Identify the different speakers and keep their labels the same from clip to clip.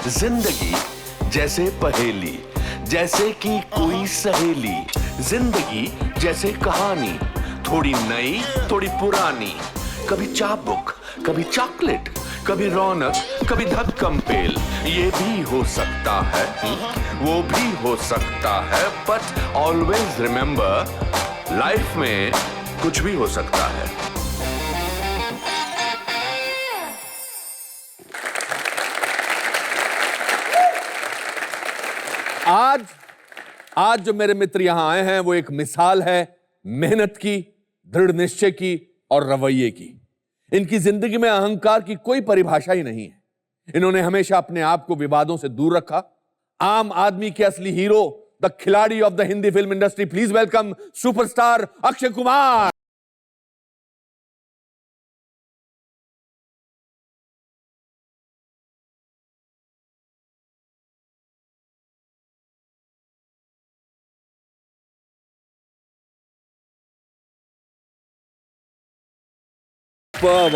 Speaker 1: जिंदगी जैसे पहेली, जैसे कि कोई सहेली। जिंदगी जैसे कहानी, थोड़ी नई थोड़ी पुरानी। कभी चाबुक, कभी चॉकलेट, कभी रौनक, कभी धक्कम पेल। ये भी हो सकता है, वो भी हो सकता है, बट ऑलवेज रिमेंबर, लाइफ में कुछ भी हो सकता है।
Speaker 2: आज जो मेरे मित्र यहां आए हैं वो एक मिसाल है मेहनत की, दृढ़ निश्चय की और रवैये की। इनकी जिंदगी में अहंकार की कोई परिभाषा ही नहीं है। इन्होंने हमेशा अपने आप को विवादों से दूर रखा। आम आदमी के असली हीरो, द खिलाड़ी of the Hindi film industry, please welcome superstar Akshay Kumar.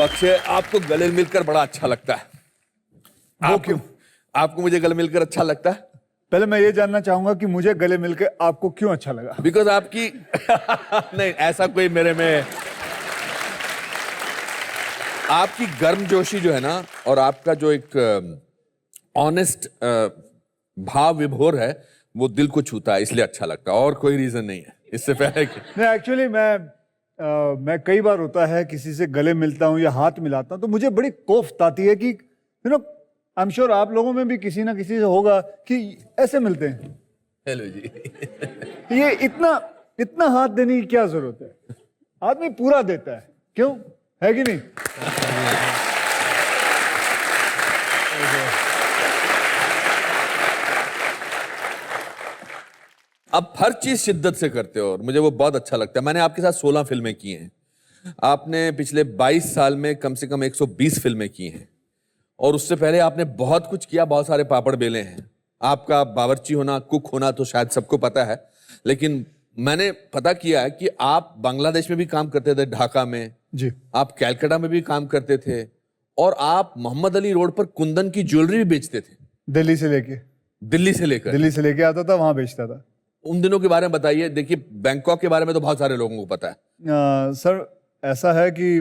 Speaker 2: Akshay, आपको गले मिलकर बड़ा अच्छा लगता है।
Speaker 3: वो क्यों?
Speaker 2: आपको मुझे गले मिलकर अच्छा लगता है?
Speaker 3: पहले मैं ये जानना चाहूंगा कि मुझे गले मिलकर आपको क्यों अच्छा लगा?
Speaker 2: बिकॉज आपकी नहीं, ऐसा कोई मेरे में आपकी गर्मजोशी जो है ना, और आपका जो एक ऑनेस्ट भाव विभोर है, वो दिल को छूता है, इसलिए अच्छा लगता है। और कोई रीजन नहीं है इससे पहले
Speaker 3: नहीं, एक्चुअली मैं कई बार होता है किसी से गले मिलता हूँ या हाथ मिलाता हूँ तो मुझे बड़ी कोफ्त आती है कि आई एम श्योर आप लोगों में भी किसी ना किसी से होगा कि ऐसे मिलते हैं।
Speaker 2: हेलो जी।
Speaker 3: ये इतना हाथ देने की क्या जरूरत है? आदमी पूरा देता है, क्यों? है कि नहीं?
Speaker 2: आप हर चीज शिद्दत से करते हो और मुझे वो बहुत अच्छा लगता है। मैंने आपके साथ 16 फिल्में की हैं। आपने पिछले 22 साल में कम से कम 120 फिल्में की हैं, और उससे पहले आपने बहुत कुछ किया, बहुत सारे पापड़ बेले हैं। आपका बावर्ची होना, कुक होना तो शायद सबको पता है, लेकिन मैंने पता किया है कि आप बांग्लादेश में भी काम करते थे, ढाका में
Speaker 3: जी।
Speaker 2: आप कैलकाटा में भी काम करते थे, और आप मोहम्मद अली रोड पर कुंदन की ज्वेलरी भी बेचते थे।
Speaker 3: दिल्ली से लेके आता था, वहां बेचता था।
Speaker 2: उन दिनों के बारे में बताइए। देखिए, बैंकॉक के बारे में तो बहुत सारे लोगों को पता है।
Speaker 3: सर, ऐसा है कि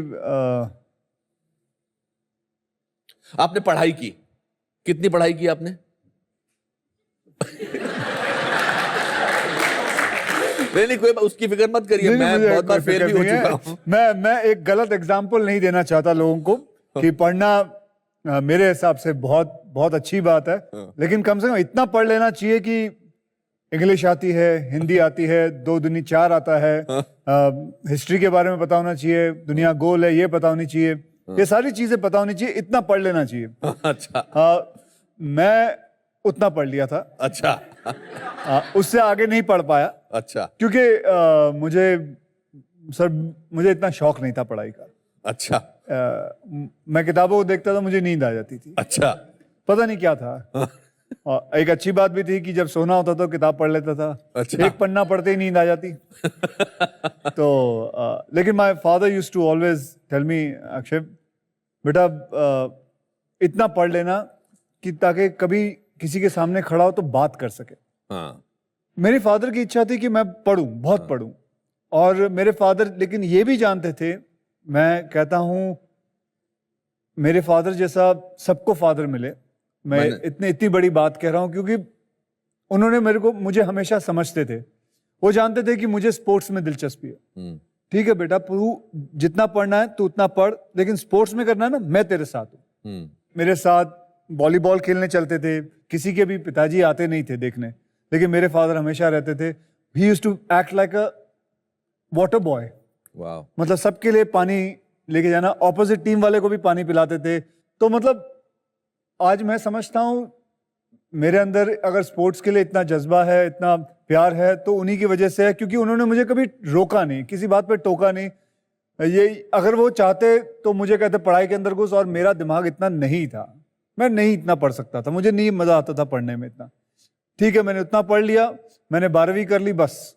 Speaker 2: आपने पढ़ाई की, कितनी पढ़ाई की आपने? नहीं, कोई उसकी फिक्र मत करिए, मैं बहुत बार फेल भी हो चुका हूं।
Speaker 3: मैं एक गलत एग्जाम्पल नहीं देना चाहता लोगों को कि पढ़ना मेरे हिसाब से बहुत बहुत अच्छी बात है, लेकिन कम से कम इतना पढ़ लेना चाहिए कि इंग्लिश आती है, हिंदी आती है, 2 दूनी 4 आता है, हिस्ट्री के बारे में पता होना चाहिए, दुनिया गोल है ये पता होनी चाहिए, ये सारी चीजें पता होनी चाहिए, इतना पढ़ लेना चाहिए।
Speaker 2: अच्छा।
Speaker 3: मैं उतना पढ़ लिया था।
Speaker 2: अच्छा।
Speaker 3: उससे आगे नहीं पढ़ पाया।
Speaker 2: अच्छा।
Speaker 3: क्योंकि मुझे इतना शौक नहीं था पढ़ाई का।
Speaker 2: अच्छा।
Speaker 3: मैं किताबों को देखता था, मुझे नींद आ जाती थी।
Speaker 2: अच्छा।
Speaker 3: पता नहीं क्या था। और एक अच्छी बात भी थी कि जब सोना होता तो किताब पढ़ लेता था।
Speaker 2: अच्छा।
Speaker 3: एक पन्ना पढ़ते ही नींद आ जाती। तो लेकिन my father used to always tell me, Akshay बेटा इतना पढ़ लेना कि ताकि कभी किसी के सामने खड़ा हो तो बात कर सके।
Speaker 2: हाँ।
Speaker 3: मेरे फादर की इच्छा थी कि मैं पढ़ूं, बहुत पढ़ूं, और मेरे फादर लेकिन ये भी जानते थे, मैं कहता हूं मेरे फादर जैसा सबको फादर मिले। मैं इतनी बड़ी बात कह रहा हूं क्योंकि उन्होंने मुझे हमेशा समझते थे। वो जानते थे कि मुझे स्पोर्ट्स में दिलचस्पी है। ठीक है बेटा, तू जितना पढ़ना है तू उतना पढ़, लेकिन स्पोर्ट्स में करना है ना, मैं तेरे साथ हूं। मेरे साथ वॉलीबॉल खेलने चलते थे। किसी के भी पिताजी आते नहीं थे देखने, लेकिन मेरे फादर हमेशा रहते थे। He used to act like a water boy. मतलब सबके लिए पानी लेके जाना, ऑपोजिट टीम वाले को भी पानी पिलाते थे। तो मतलब आज मैं समझता हूं मेरे अंदर अगर स्पोर्ट्स के लिए इतना जज्बा है, इतना प्यार है, तो उन्हीं की वजह से है, क्योंकि उन्होंने मुझे कभी रोका नहीं, किसी बात पे टोका नहीं। ये अगर वो चाहते तो मुझे कहते पढ़ाई के अंदर घुस, और मेरा दिमाग इतना नहीं था, मैं नहीं इतना पढ़ सकता था, मुझे नहीं मजा आता था पढ़ने में इतना। ठीक है, मैंने उतना पढ़ लिया, मैंने 12वीं कर ली, बस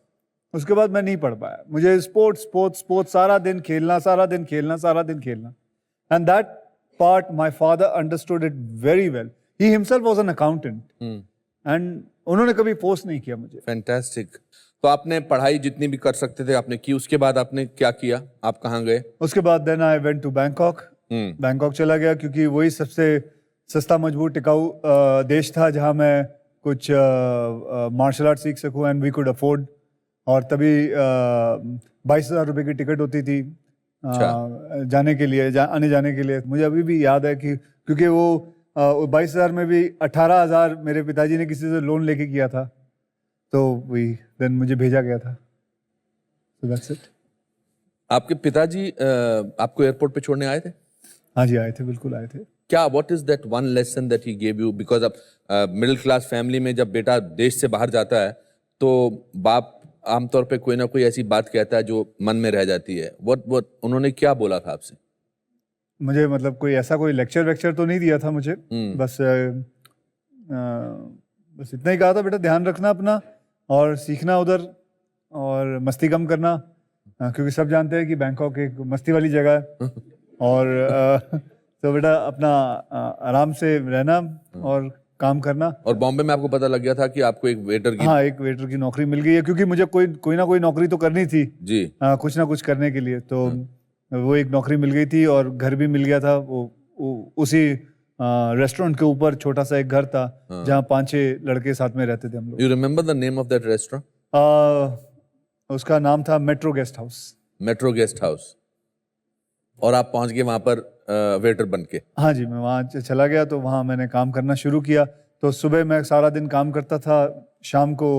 Speaker 3: उसके बाद मैं नहीं पढ़ पाया। मुझे स्पोर्ट्स सारा दिन खेलना, and that part my father understood it very well. He himself was an accountant and उन्होंने कभी फोर्स नहीं किया मुझे।
Speaker 2: फैंटास्टिक। तो आपने पढ़ाई जितनी भी कर सकते थे आपने की, उसके बाद आपने क्या किया, आप कहाँ गए?
Speaker 3: उसके बाद then I went to Bangkok. Bangkok चला गया क्योंकि वही सबसे सस्ता मजबूत टिकाऊ देश था जहां मैं कुछ मार्शल आर्ट सीख सकूं एंड वी कुड अफोर्ड। और तभी 22,000 रुपये की टिकट होती थी जाने के लिए, आने जाने के लिए। मुझे अभी भी याद है कि क्योंकि वो 22,000 में भी 18,000 मेरे पिताजी ने किसी से लोन लेके किया था, तो वही देन मुझे भेजा गया था। So that's it.
Speaker 2: आपके पिताजी आपको एयरपोर्ट पे छोड़ने आए थे?
Speaker 3: हाँ जी, आए थे, बिल्कुल आए थे।
Speaker 2: क्या what is that one lesson that he gave you? Because अब मिडिल क्लास फैमिली में जब बेटा देश से बाहर जाता है तो बाप आमतौर पे कोई ना कोई ऐसी बात कहता है जो मन में रह जाती है। व्हाट उन्होंने क्या बोला था आपसे?
Speaker 3: मुझे मतलब कोई ऐसा कोई लेक्चर वेक्चर तो नहीं दिया था मुझे, बस बस इतना ही कहा था, बेटा ध्यान रखना अपना और सीखना उधर और मस्ती कम करना, क्योंकि सब जानते हैं कि बैंकॉक एक मस्ती वाली जगह है। और तो बेटा अपना आराम से रहना और काम करना। और
Speaker 2: बॉम्बे में आपको पता लग गया था कि आपको एक वेटर की?
Speaker 3: हाँ, एक वेटर की नौकरी मिल गई है, क्योंकि मुझे कोई ना कोई नौकरी तो करनी थी
Speaker 2: जी,
Speaker 3: कुछ ना कुछ करने के लिए। तो वो एक नौकरी मिल गई थी और घर भी मिल गया था। वो उसी रेस्टोरेंट के ऊपर छोटा सा एक घर था जहाँ 5-6 लड़के साथ में रहते थे हम लोग।
Speaker 2: You remember the name of that restaurant?
Speaker 3: उसका नाम था metro guest house.
Speaker 2: Metro guest house. और आप पहुंच गए वहां पर वेटर बन के?
Speaker 3: हाँ जी, मैं वहाँ चला गया, तो वहाँ मैंने काम करना शुरू किया। तो सुबह मैं सारा दिन काम करता था, शाम को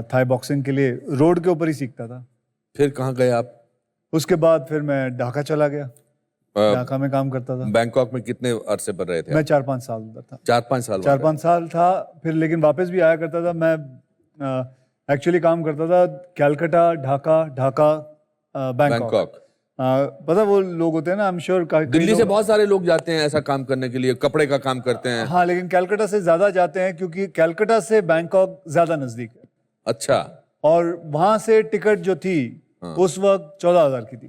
Speaker 3: थाई बॉक्सिंग के लिए रोड के ऊपर ही सीखता था।
Speaker 2: फिर कहाँ गए आप?
Speaker 3: उसके बाद फिर मैं ढाका चला गया, ढाका में काम करता था।
Speaker 2: बैंकॉक में कितने अरसे पर रहे थे?
Speaker 3: मैं 4-5 साल उधर था।
Speaker 2: 4-5 साल?
Speaker 3: 4-5 साल था, फिर लेकिन वापस भी आया करता था। मैं एक्चुअली काम करता था कैलकाटा, ढाका, बैंकॉक। पता वो लोग होते हैं ना, आई एम श्योर
Speaker 2: दिल्ली से बहुत सारे लोग जाते हैं ऐसा काम करने के लिए, कपड़े का काम करते हैं।
Speaker 3: हाँ, लेकिन कैलकाटा से ज्यादा जाते हैं क्योंकि कैलकाटा से बैंकॉक ज्यादा नजदीक है।
Speaker 2: अच्छा।
Speaker 3: और वहां से टिकट जो थी उस वक्त 14,000 की थी।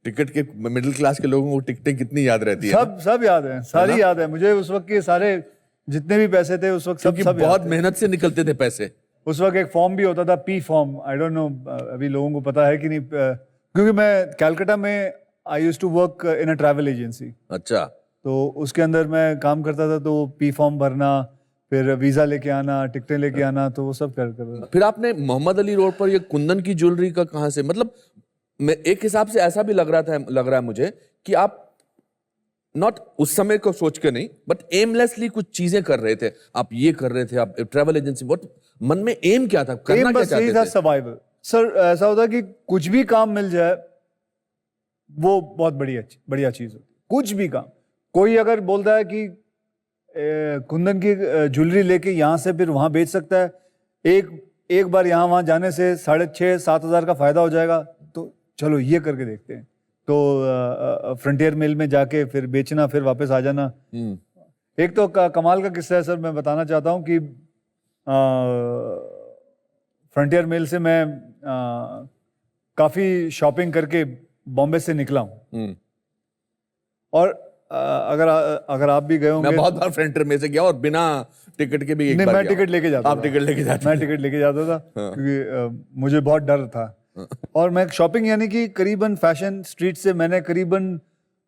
Speaker 2: टिकट के मिडिल क्लास के लोगों को टिकटें कितनी याद रहती है?
Speaker 3: सब याद है, सारी याद है मुझे। उस वक्त के सारे जितने भी पैसे थे उस वक्त सब
Speaker 2: बहुत मेहनत से निकलते थे पैसे।
Speaker 3: उस वक्त एक फॉर्म भी होता था, P form. I don't know अभी लोगों को पता है कि नहीं, क्योंकि मैं कैलकाटा में I used to work in a travel agency.
Speaker 2: अच्छा।
Speaker 3: तो उसके अंदर मैं काम करता था, तो पी फॉर्म भरना, फिर वीजा लेके आना, टिकटें लेके आना, तो वो सब कर।
Speaker 2: फिर आपने मोहम्मद अली रोड पर ये कुंदन की ज्वेलरी का कहाँ से, मतलब मैं एक हिसाब से ऐसा भी लग रहा है मुझे कि आप नॉट उस समय को सोच के नहीं, बट एमलेसली कुछ चीजें कर रहे थे। आप ये कर रहे थे, आप ट्रैवल एजेंसी, बट मन में एम क्या था, करना क्या चाहते थे?
Speaker 3: Survival sir. ऐसा होता कि कुछ भी काम मिल जाए वो बहुत बढ़िया चीज होती। कुछ भी काम, कोई अगर बोलता है कि कुंदन की ज्वेलरी लेके यहाँ से फिर वहां बेच सकता है, एक बार यहाँ वहां जाने से 6,500-7 हज़ार का फायदा हो जाएगा, तो चलो ये करके देखते हैं। तो फ्रंटियर मेल में जाके फिर बेचना, फिर वापस आ जाना। एक तो कमाल का किस्सा है सर, मैं बताना चाहता हूँ कि फ्रंटियर मेल से मैं काफी शॉपिंग करके बॉम्बे से निकला हूँ। और अगर आप भी गए होंगे,
Speaker 2: मैं बहुत बार फ्रंटियर मेल से गया और बिना टिकट के भी एक बार
Speaker 3: मैं टिकट लेके जाता
Speaker 2: आप टिकट लेके जाते?
Speaker 3: मैं टिकट लेके जाता था क्योंकि मुझे बहुत डर था। और मैं शॉपिंग यानी कि करीबन फैशन स्ट्रीट से मैंने करीबन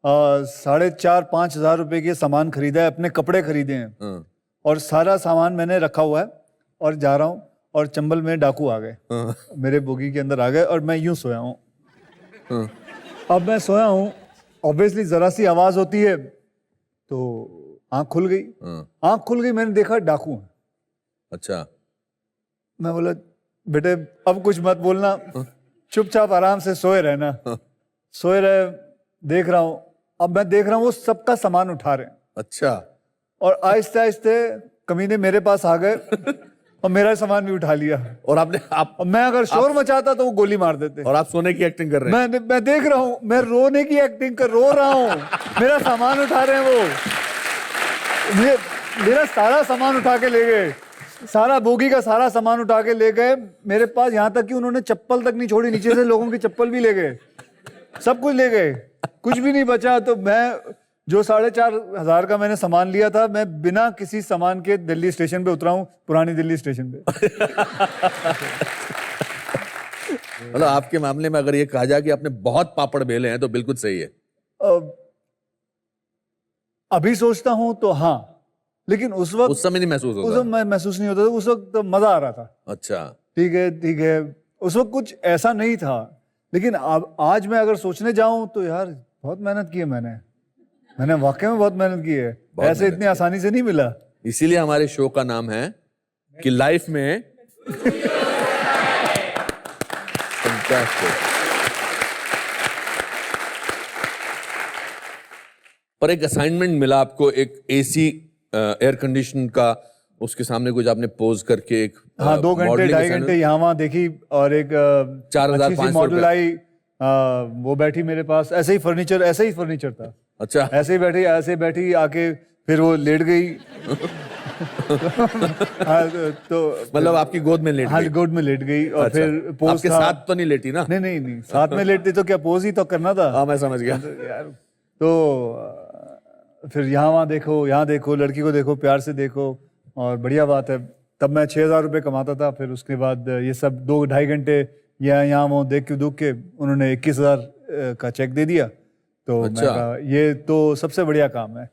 Speaker 3: 4,500-5 हज़ार रुपए के सामान खरीदा है, अपने कपड़े खरीदे हैं और सारा सामान मैंने रखा हुआ है और जा रहा हूँ और चंबल में डाकू आ गए, मेरे बोगी के अंदर आ गए और मैं यूं सोया हूँ। अब मैं सोया हूँ, ऑब्वियसली जरा सी आवाज होती है तो आंख खुल गई, मैंने देखा डाकू है।
Speaker 2: अच्छा।
Speaker 3: मैं बोला बेटे अब कुछ मत बोलना, चुपचाप आराम से सोए रहना। सोए रहे, देख रहा हूँ, अब मैं देख रहा हूँ वो सबका सामान उठा रहे हैं।
Speaker 2: अच्छा।
Speaker 3: और आहिस्ते आहिस्ते कमीने मेरे पास आ गए और मेरा सामान भी उठा लिया।
Speaker 2: और आप
Speaker 3: मैं अगर शोर मचाता तो वो गोली मार देते।
Speaker 2: और आप सोने की एक्टिंग कर रहे हैं?
Speaker 3: मैं देख रहा हूँ, मैं रोने की एक्टिंग कर रो रहा हूँ, मेरा सामान उठा रहे हैं वो। मेरा सारा सामान उठा के ले गए, सारा बोगी का सारा सामान उठा के ले गए मेरे पास, यहाँ तक कि उन्होंने चप्पल तक नहीं छोड़ी, नीचे से लोगों की चप्पल भी ले गए, सब कुछ ले गए, कुछ भी नहीं बचा। तो जो 4,500 का मैंने सामान लिया था, मैं बिना किसी सामान के दिल्ली स्टेशन पे उतरा हूँ, पुरानी दिल्ली स्टेशन पे।
Speaker 2: मतलब आपके मामले में अगर ये कहा जाए कि आपने बहुत पापड़ बेले हैं तो बिल्कुल सही है।
Speaker 3: अभी सोचता हूँ तो हाँ, लेकिन उस वक्त
Speaker 2: समय नहीं महसूस
Speaker 3: उस
Speaker 2: होता।
Speaker 3: वक्त मैं महसूस नहीं होता था, उस वक्त तो मजा आ रहा था।
Speaker 2: अच्छा,
Speaker 3: ठीक है, उस वक्त कुछ ऐसा नहीं था, लेकिन अब आज मैं अगर सोचने जाऊं तो यार बहुत मेहनत की है मैंने वाकई में बहुत मेहनत की है, ऐसे इतनी आसानी से नहीं मिला।
Speaker 2: इसीलिए हमारे शो का नाम है कि लाइफ में पर एक असाइनमेंट मिला आपको, एक एसी एयर कंडीशन का, उसके सामने कुछ आपने पोज करके एक
Speaker 3: हाँ 2 घंटे
Speaker 2: modeling
Speaker 3: 2.5 घंटे यहाँ वहाँ देखी, और एक
Speaker 2: 4,500
Speaker 3: मॉडल आई, वो बैठी मेरे पास, ऐसे ही फर्नीचर था।
Speaker 2: अच्छा,
Speaker 3: ऐसे बैठी आके, फिर वो लेट गई। हाँ, तो
Speaker 2: मतलब आपकी गोद में लेट
Speaker 3: हाँ
Speaker 2: गई।
Speaker 3: गोद में लेट गई, और
Speaker 2: अच्छा,
Speaker 3: फिर पोज
Speaker 2: आपके
Speaker 3: था।
Speaker 2: साथ तो नहीं लेटी ना?
Speaker 3: नहीं, साथ में लेटती तो क्या पोज ही तो करना था।
Speaker 2: हाँ मैं समझ गया।
Speaker 3: यार तो फिर यहाँ देखो, लड़की को देखो, प्यार से देखो, और बढ़िया बात है। तब मैं 6,000 रुपये कमाता था, फिर उसके बाद ये सब 2-2.5 घंटे यहाँ वो देख के दुख के उन्होंने 21,000 का चेक दे दिया। तो
Speaker 2: अच्छा।
Speaker 3: मैं कहा ये तो सबसे बढ़िया काम है,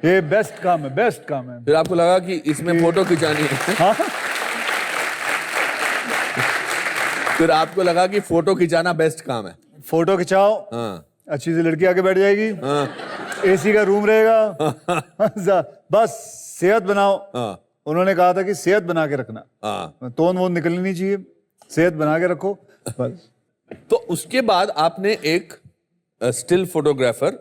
Speaker 3: ये बेस्ट काम है।
Speaker 2: फिर आपको लगा कि इसमें फोटो खिंचानी है।
Speaker 3: हाँ
Speaker 2: फिर आपको लगा कि फोटो खिंचाना बेस्ट काम है।
Speaker 3: फोटो खिंचाओ,
Speaker 2: हाँ
Speaker 3: अच्छी सी लड़की आके बैठ जाएगी,
Speaker 2: हाँ
Speaker 3: एसी का रूम रहेगा, बस सेहत बनाओ।
Speaker 2: हाँ
Speaker 3: उन्होंने कहा था कि सेहत बना के रखना,
Speaker 2: हाँ।
Speaker 3: तोन वोन निकलनी नहीं चाहिए, सेहत बना के रखो बस।
Speaker 2: तो उसके बाद आपने एक स्टिल फोटोग्राफर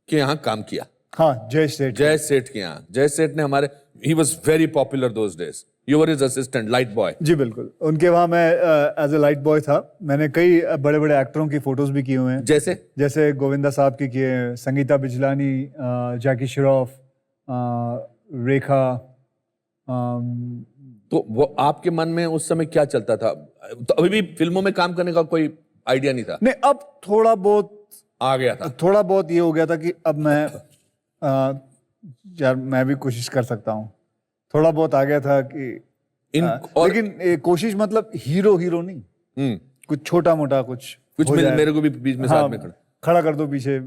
Speaker 2: के यहाँ काम किया।
Speaker 3: हाँ जय सेठ
Speaker 2: के यहाँ। जय सेठ ने हमारे, he was very popular those days, you were his assistant, light boy.
Speaker 3: जी बिल्कुल, उनके वहाँ मैं एज ए लाइट बॉय था। मैंने कई बड़े बड़े एक्टरों की फोटोज भी किए हुए हैं, जैसे गोविंदा साहब की किए हैं, संगीता बिजलानी, जैकी श्रॉफ, रेखा।
Speaker 2: तो वो आपके मन में उस समय क्या चलता था? तो अभी भी फिल्मों में काम करने का कोई आइडिया नहीं था?
Speaker 3: नहीं, अब थोड़ा बहुत
Speaker 2: आ गया था।
Speaker 3: थोड़ा बहुत ये हो गया था कि अब मैं यार मैं भी कोशिश कर सकता हूँ। थोड़ा बहुत आ गया था कि लेकिन कोशिश मतलब हीरो नहीं, कुछ छोटा मोटा कुछ
Speaker 2: मेरे को भी बीच में साथ में
Speaker 3: खड़ा कर दो पीछे।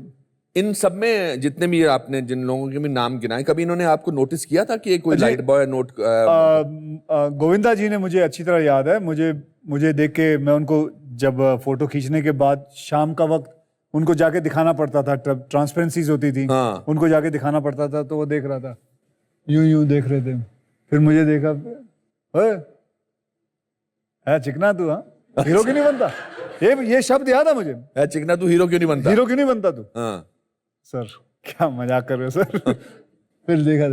Speaker 2: इन सब में जितने भी आपने जिन लोगों के भी नाम गिनाए, कभी इन्होंने आपको नोटिस किया था कि कोई लाइट बॉय नोट?
Speaker 3: गोविंदा जी ने मुझे अच्छी तरह याद है, मुझे देख के, मैं उनको जब फोटो खींचने के बाद शाम का वक्त उनको जाके दिखाना पड़ता था, ट्रांसपेरेंसीज होती थी।
Speaker 2: हाँ।
Speaker 3: उनको जाके दिखाना पड़ता था, तो वो देख रहा था, यूं देख रहे थे, फिर मुझे देखा, है चिकना तू, हाँ हीरो क्यों नहीं बनता? ये शब्द याद है मुझे,
Speaker 2: है चिकना तू हीरो क्यों नहीं बनता?
Speaker 3: तू?
Speaker 2: हाँ।
Speaker 3: सर क्या मजाक कर रहे हो सर? फिर देखा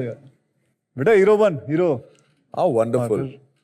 Speaker 3: बेटा हीरो बन, हीरो।
Speaker 2: How wonderful.